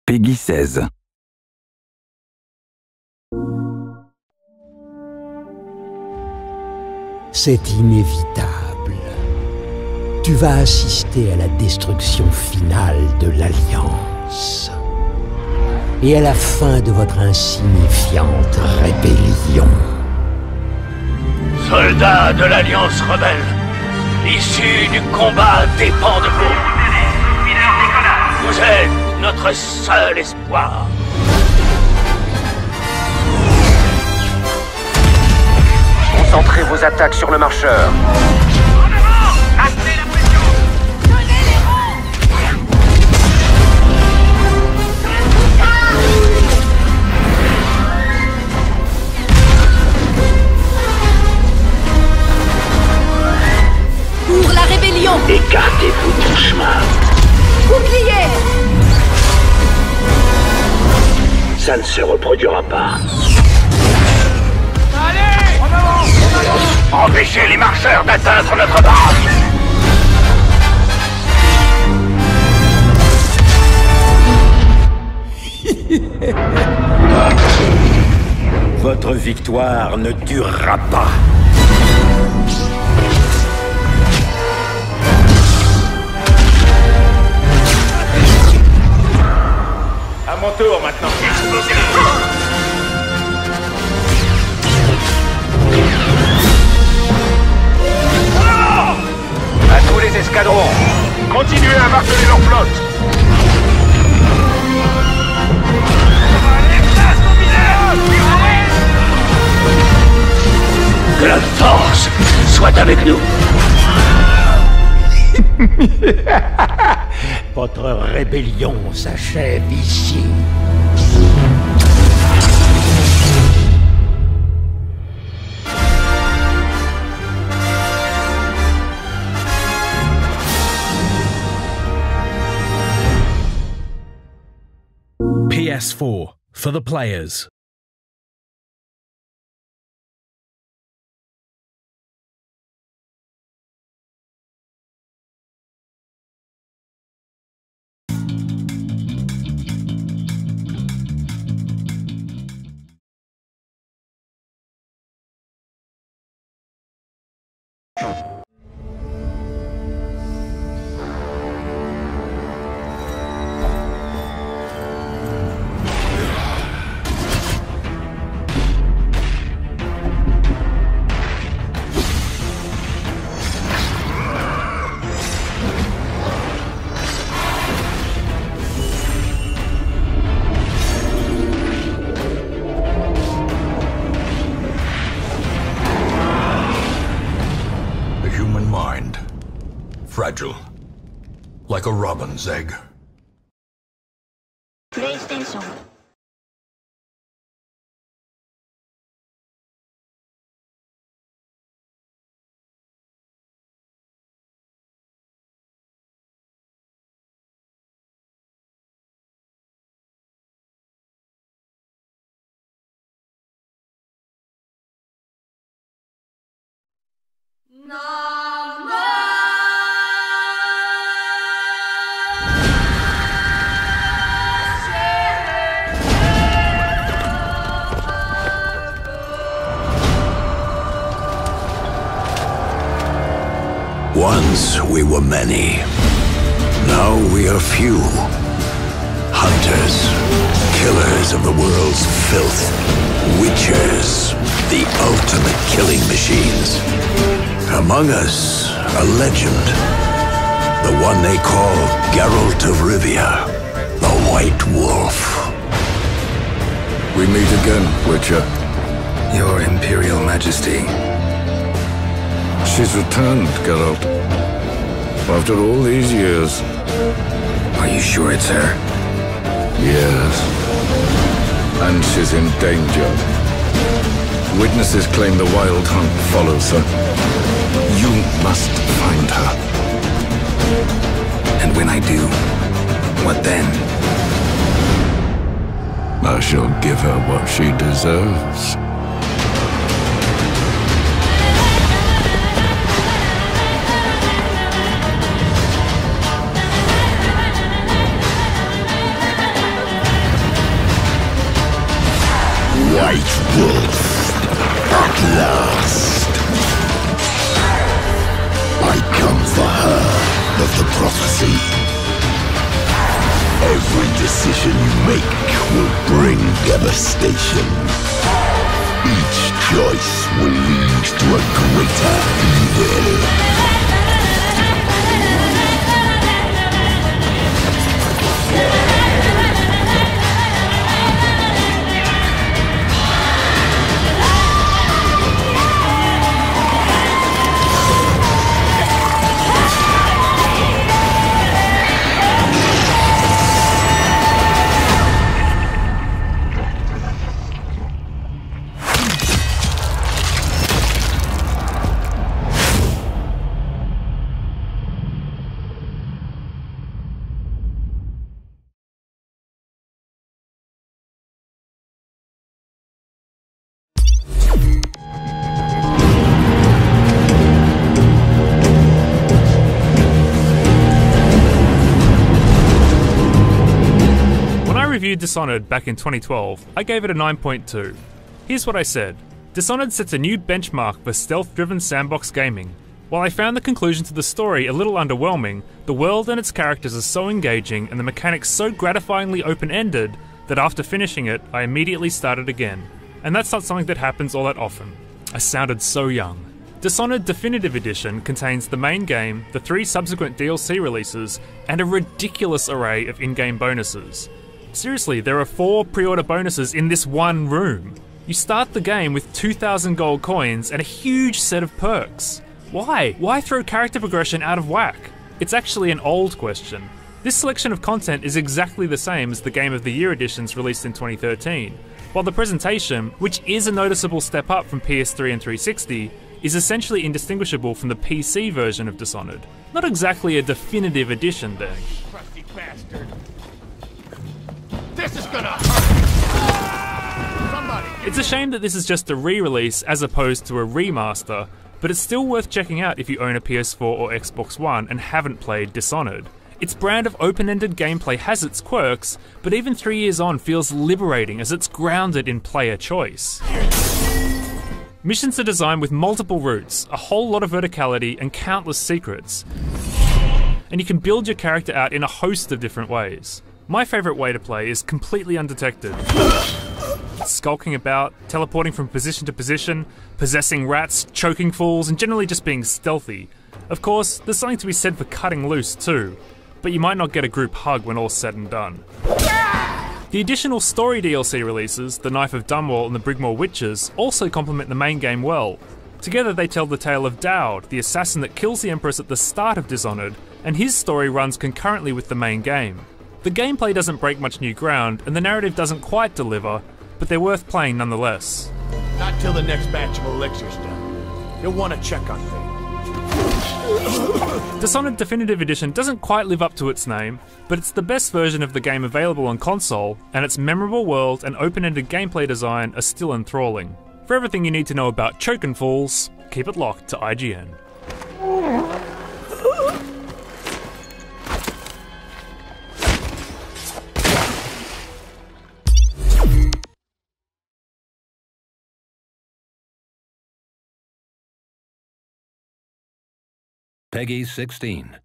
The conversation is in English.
Peggy 16. C'est inévitable. Tu vas assister à la destruction finale de l'Alliance. Et à la fin de votre insignifiante rébellion. Soldats de l'Alliance rebelle, l'issue du combat dépend de vous. Vous êtes notre seul espoir. Concentrez vos attaques sur le marcheur. En avant! Lâchez la pression! Tenez les rangs! Pour la rébellion! Écartez-vous du chemin. Bouclier! Ça ne se reproduira pas. Allez! En avant! En avant! Empêchez les marcheurs d'atteindre notre base! Votre victoire ne durera pas. À mon tour maintenant. À tous les escadrons. Continuez à marteler leur flotte. Que la force soit avec nous. Votre rébellion s'achève ici. ps4 for the players. The human mind. Fragile. Like a robin's egg. PlayStation. Once we were many. Now we are few. Hunters. Killers of the world's filth. Witchers. The ultimate killing machines. Among us, a legend. The one they call Geralt of Rivia. The White Wolf. We meet again, Witcher. Your Imperial Majesty. She's returned, Geralt. After all these years. Are you sure it's her? Yes. And she's in danger. Witnesses claim the Wild Hunt follows her. You must find her. And when I do, what then? I shall give her what she deserves. last. I come for her of the prophecy. Every decision you make will bring devastation. Each choice will lead to a greater evil. Reviewed Dishonored back in 2012, I gave it a 9.2. Here's what I said. Dishonored sets a new benchmark for stealth-driven sandbox gaming. While I found the conclusion to the story a little underwhelming, the world and its characters are so engaging and the mechanics so gratifyingly open-ended that after finishing it, I immediately started again. And that's not something that happens all that often. I sounded so young. Dishonored Definitive Edition contains the main game, the 3 subsequent DLC releases, and a ridiculous array of in-game bonuses. Seriously, there are 4 pre-order bonuses in this one room. You start the game with 2,000 gold coins and a huge set of perks. Why? Why throw character progression out of whack? It's actually an old question. This selection of content is exactly the same as the Game of the Year editions released in 2013, while the presentation, which is a noticeable step up from PS3 and 360, is essentially indistinguishable from the PC version of Dishonored. Not exactly a definitive edition then. Crusty bastard. This is gonna hurt! Somebody! It's a shame that this is just a re-release as opposed to a remaster, but it's still worth checking out if you own a PS4 or Xbox One and haven't played Dishonored. Its brand of open-ended gameplay has its quirks, but even 3 years on feels liberating as it's grounded in player choice. Missions are designed with multiple routes, a whole lot of verticality, and countless secrets. And you can build your character out in a host of different ways. My favourite way to play is completely undetected. Skulking about, teleporting from position to position, possessing rats, choking fools, and generally just being stealthy. Of course, there's something to be said for cutting loose too, but you might not get a group hug when all's said and done. The additional story DLC releases, The Knife of Dunwall and The Brigmore Witches, also complement the main game well. Together they tell the tale of Dowd, the assassin that kills the Empress at the start of Dishonored, and his story runs concurrently with the main game. The gameplay doesn't break much new ground, and the narrative doesn't quite deliver, but they're worth playing nonetheless. Not till the next batch of elixirs done. You'll want to check on things. Dishonored Definitive Edition doesn't quite live up to its name, but it's the best version of the game available on console, and its memorable world and open-ended gameplay design are still enthralling. For everything you need to know about chokin' fools, keep it locked to IGN. Peggy 16.